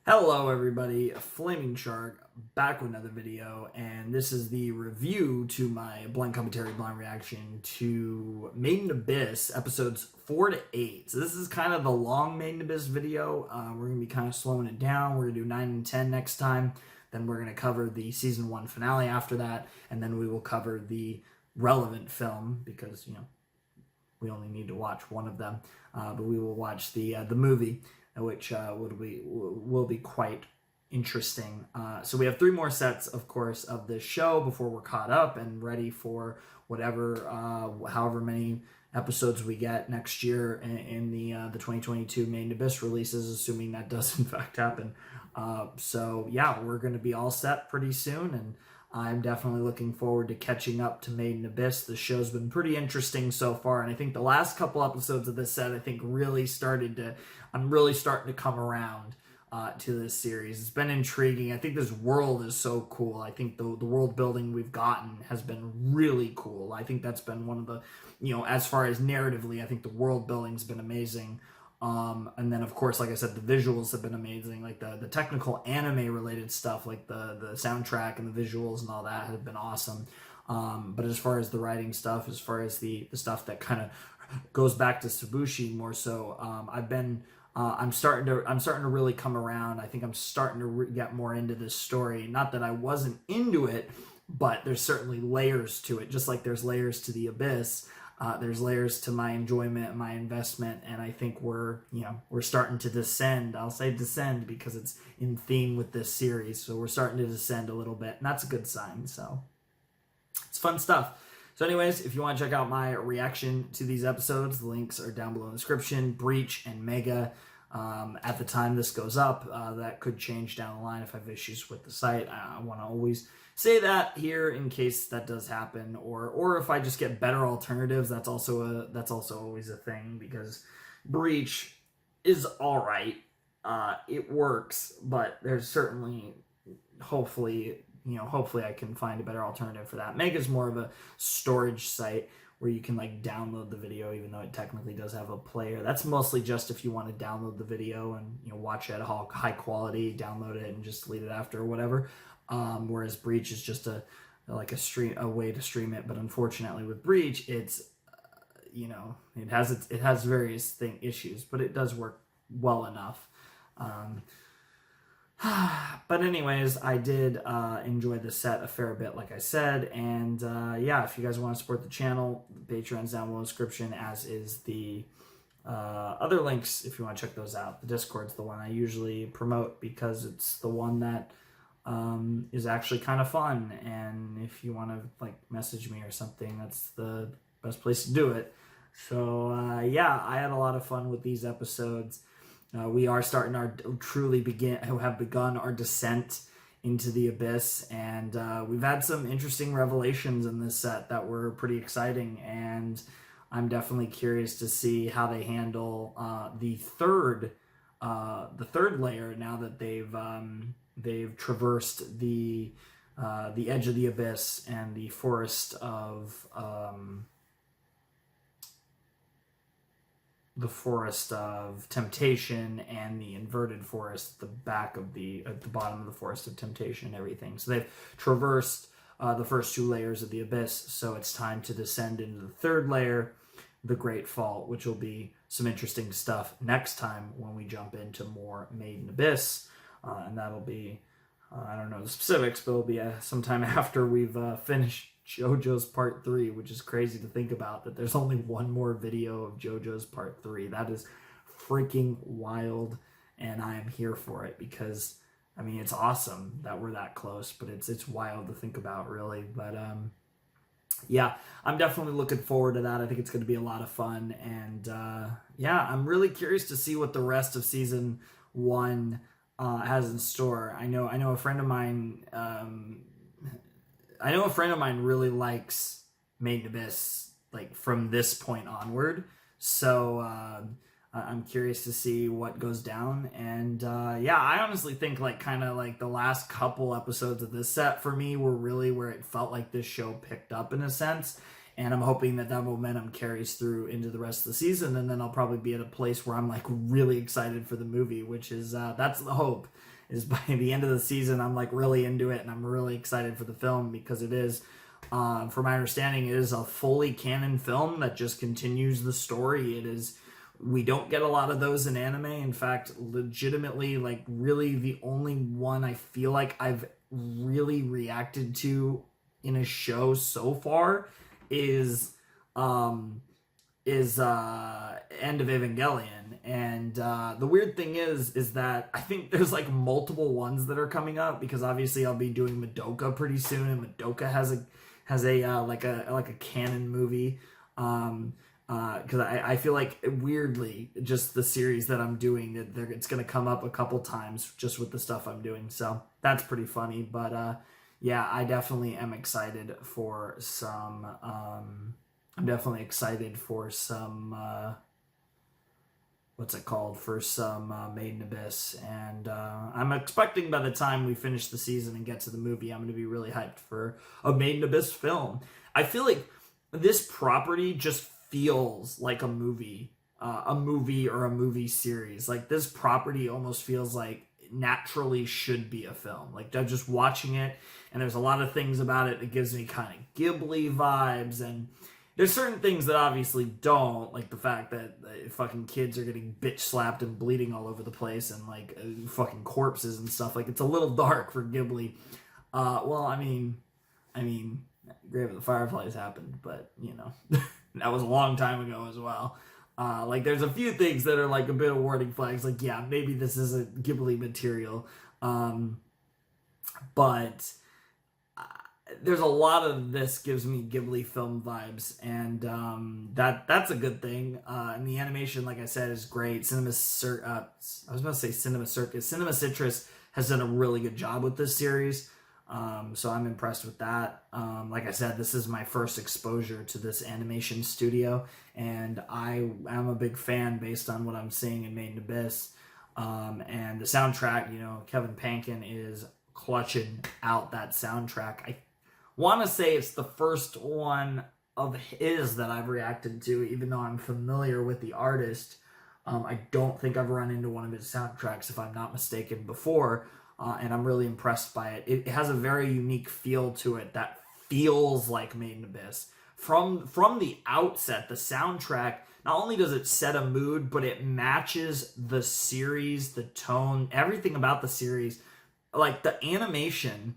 Hello everybody, Flaming Shark back with another video, and this is the review to my blind commentary, blind reaction to Made in Abyss episodes 4 to 8. So this is kind of the long Made in Abyss video. We're going to be kind of slowing it down. We're going to do 9 and 10 next time. Then we're going to cover the season 1 finale after that, and then we will cover the relevant film because, we only need to watch one of them. But we will watch the movie, which will be quite interesting. So we have 3 more sets, of course, of this show before we're caught up and ready for whatever, however many episodes we get next year in the 2022 Made in Abyss releases, assuming that does in fact happen. So yeah, we're going to be all set pretty soon, and I'm definitely looking forward to catching up to Made in Abyss. The show's been pretty interesting so far, and I think the last couple episodes of this set, I'm really starting to come around to this series. It's been intriguing. I think this world is so cool. I think the world building we've gotten has been really cool. I think that's been one of the, as far as narratively, I think the world building's been amazing. And then, of course, like I said, the visuals have been amazing. Like the technical anime-related stuff, like the soundtrack and the visuals and all that have been awesome. But as far as the writing stuff, as far as the stuff that kind of goes back to Tsubushi more so, I'm starting to really come around. I think I'm starting to get more into this story. Not that I wasn't into it, but there's certainly layers to it. Just like there's layers to the Abyss. There's layers to my enjoyment and my investment, and I think we're starting to descend. I'll say descend because it's in theme with this series, so we're starting to descend a little bit, and that's a good sign. So it's fun stuff. So anyways, if you want to check out my reaction to these episodes, the links are down below in the description. Breach and Mega. At the time this goes up, that could change down the line if I have issues with the site. I want to always say that here in case that does happen, or if I just get better alternatives, that's also always a thing, because Breach is all right. It works, but there's certainly, hopefully I can find a better alternative for that. Mega's more of a storage site where you can like download the video, even though it technically does have a player. That's mostly just if you want to download the video and watch it at high quality, download it and just delete it after or whatever. Whereas Breach is just a way to stream it. But unfortunately with Breach, it's it has various issues, but it does work well enough. But anyways, I did enjoy the set a fair bit, like I said, and yeah, if you guys want to support the channel, the Patreon's down below in the description, as is the other links if you want to check those out. The Discord's the one I usually promote because it's the one that is actually kind of fun, and if you want to like message me or something, that's the best place to do it. So yeah, I had a lot of fun with these episodes. We are starting have begun our descent into the Abyss, and we've had some interesting revelations in this set that were pretty exciting, and I'm definitely curious to see how they handle the third layer now that they've traversed the edge of the Abyss and the forest of temptation, and the inverted forest, at the bottom of the forest of temptation and everything. So they've traversed the first 2 layers of the Abyss, so it's time to descend into the 3rd layer, the Great Fault, which will be some interesting stuff next time when we jump into more Made in Abyss, and that'll be, I don't know the specifics, but it'll be sometime after we've finished JoJo's Part 3, which is crazy to think about, that there's only one more video of JoJo's Part 3. That is freaking wild, and I am here for it because, I mean, it's awesome that we're that close, but it's wild to think about, really. But yeah, I'm definitely looking forward to that. I think it's going to be a lot of fun, and yeah, I'm really curious to see what the rest of Season 1 has in store. I know a friend of mine really likes Made in Abyss, like from this point onward. So I'm curious to see what goes down. And yeah, I honestly think like kind of like the last couple episodes of this set for me were really where it felt like this show picked up in a sense. And I'm hoping that that momentum carries through into the rest of the season, and then I'll probably be at a place where I'm like really excited for the movie, which is that's the hope. Is by the end of the season, I'm like really into it, and I'm really excited for the film because it is, from my understanding, it is a fully canon film that just continues the story. It is. We don't get a lot of those in anime. In fact, legitimately, like really the only one I feel like I've really reacted to in a show so far is um End of Evangelion. And the weird thing is that I think there's like multiple ones that are coming up, because obviously I'll be doing Madoka pretty soon, and Madoka has a like a canon movie. Because I feel like weirdly just the series that I'm doing, it's gonna come up a couple times just with the stuff I'm doing, so that's pretty funny. But yeah, I definitely am excited for some. I'm definitely excited for some. What's it called? For some Made in Abyss, and I'm expecting by the time we finish the season and get to the movie, I'm going to be really hyped for a Made in Abyss film. I feel like this property just feels like a movie or a movie series. Like this property almost feels like naturally should be a film. Like I'm just watching it, and there's a lot of things about it that gives me kind of Ghibli vibes, and there's certain things that obviously don't, like the fact that fucking kids are getting bitch slapped and bleeding all over the place, and like fucking corpses and stuff. Like it's a little dark for Ghibli. Well, I mean, Grave of the Fireflies happened, but you know, that was a long time ago as well. Like there's a few things that are like a bit of warning flags. Like yeah, maybe this isn't Ghibli material, but there's a lot of this gives me Ghibli film vibes, and that's a good thing. And the animation, like I said, is great. I was about to say Cinema Circus. Cinema Citrus has done a really good job with this series, so I'm impressed with that. Like I said, this is my first exposure to this animation studio, and I am a big fan based on what I'm seeing in Made in Abyss. And the soundtrack, you know, Kevin Pankin is clutching out that soundtrack. I want to say it's the first one of his that I've reacted to, even though I'm familiar with the artist. I don't think I've run into one of his soundtracks, if I'm not mistaken, before, and I'm really impressed by it. It has a very unique feel to it that feels like Made in Abyss. From the outset, the soundtrack, not only does it set a mood, but it matches the series, the tone, everything about the series. Like the animation,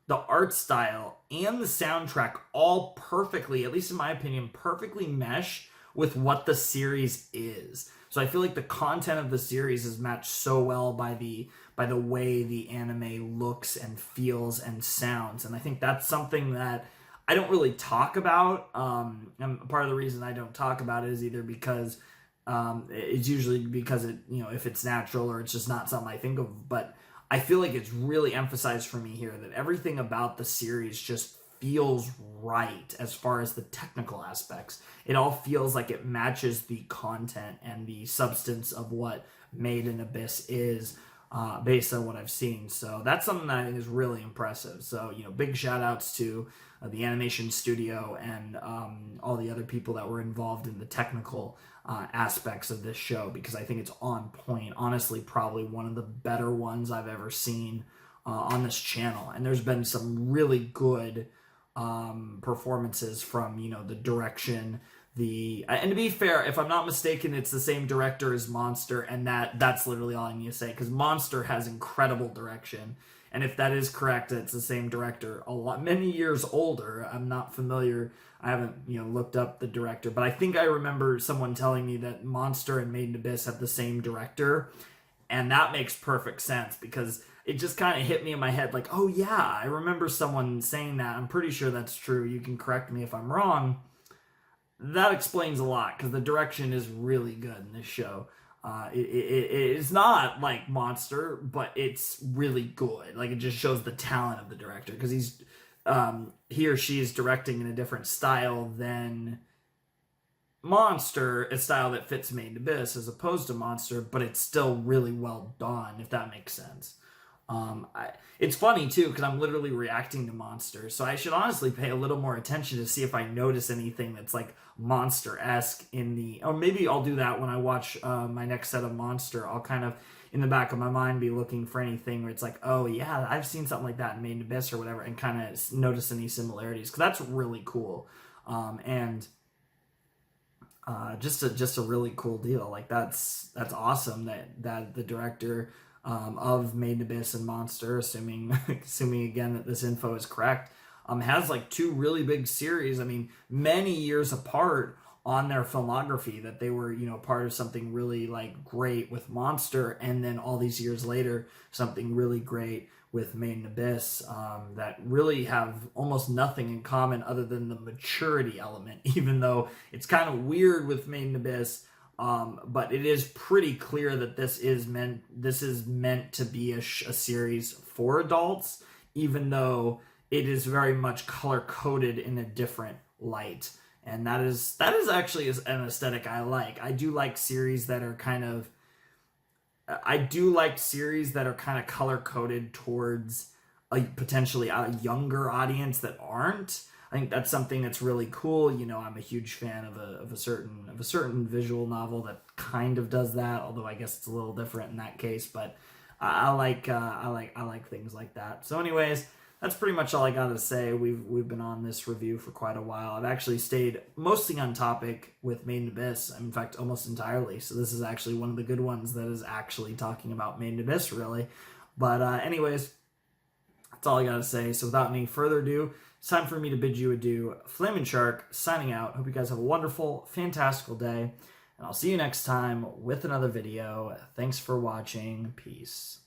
the art style, and the soundtrack all perfectly, at least in my opinion, perfectly mesh with what the series is. So I feel like the content of the series is matched so well by the way the anime looks and feels and sounds. And I think that's something that I don't really talk about. And part of the reason I don't talk about it is either because it's usually because it, you know, if it's natural or it's just not something I think of. But I feel like it's really emphasized for me here that everything about the series just feels right as far as the technical aspects. It all feels like it matches the content and the substance of what Made in Abyss is, based on what I've seen. So that's something that I think is really impressive. So, you know, big shout outs to the animation studio and all the other people that were involved in the technical aspects of this show, because I think it's on point. Honestly, probably one of the better ones I've ever seen on this channel. And there's been some really good performances from, you know, the direction, and to be fair, if I'm not mistaken, it's the same director as Monster, and that's literally all I need to say, because Monster has incredible direction. And if that is correct, it's the same director, many years older. I'm not familiar. I haven't, you know, looked up the director, but I think I remember someone telling me that Monster and Made in Abyss have the same director, and that makes perfect sense, because it just kind of hit me in my head like, oh yeah, I remember someone saying that. I'm pretty sure that's true. You can correct me if I'm wrong. That explains a lot, because the direction is really good in this show. It's not like Monster, but it's really good. Like, it just shows the talent of the director, because he or she is directing in a different style than Monster, a style that fits Made in Abyss as opposed to Monster, but it's still really well done, if that makes sense. It's funny too because I'm literally reacting to monsters, so I should honestly pay a little more attention to see if I notice anything that's like monster-esque in the. Or maybe I'll do that when I watch my next set of Monster. I'll kind of in the back of my mind be looking for anything where it's like, oh yeah, I've seen something like that in Made in Abyss or whatever, and kind of notice any similarities because that's really cool. And just a really cool deal. Like that's awesome that the director of Made in Abyss and Monster, assuming again that this info is correct, has like two really big series. I mean, many years apart on their filmography, that they were part of something really like great with Monster, and then all these years later something really great with Made in Abyss, that really have almost nothing in common other than the maturity element, even though it's kind of weird with Made in Abyss. But it is pretty clear that this is meant to be a series for adults, even though it is very much color coded in a different light. And that is actually an aesthetic I like. I do like series that are kind of color coded towards potentially a younger audience that aren't. I think that's something that's really cool. I'm a huge fan of a certain visual novel that kind of does that, although I guess it's a little different in that case. But I like things like that. So, anyways, that's pretty much all I got to say. We've been on this review for quite a while. I've actually stayed mostly on topic with Made in Abyss. In fact, almost entirely. So this is actually one of the good ones that is actually talking about Made in Abyss, really. But anyways, that's all I got to say. So without any further ado, it's time for me to bid you adieu. Flaming Shark signing out. Hope you guys have a wonderful, fantastical day. And I'll see you next time with another video. Thanks for watching. Peace.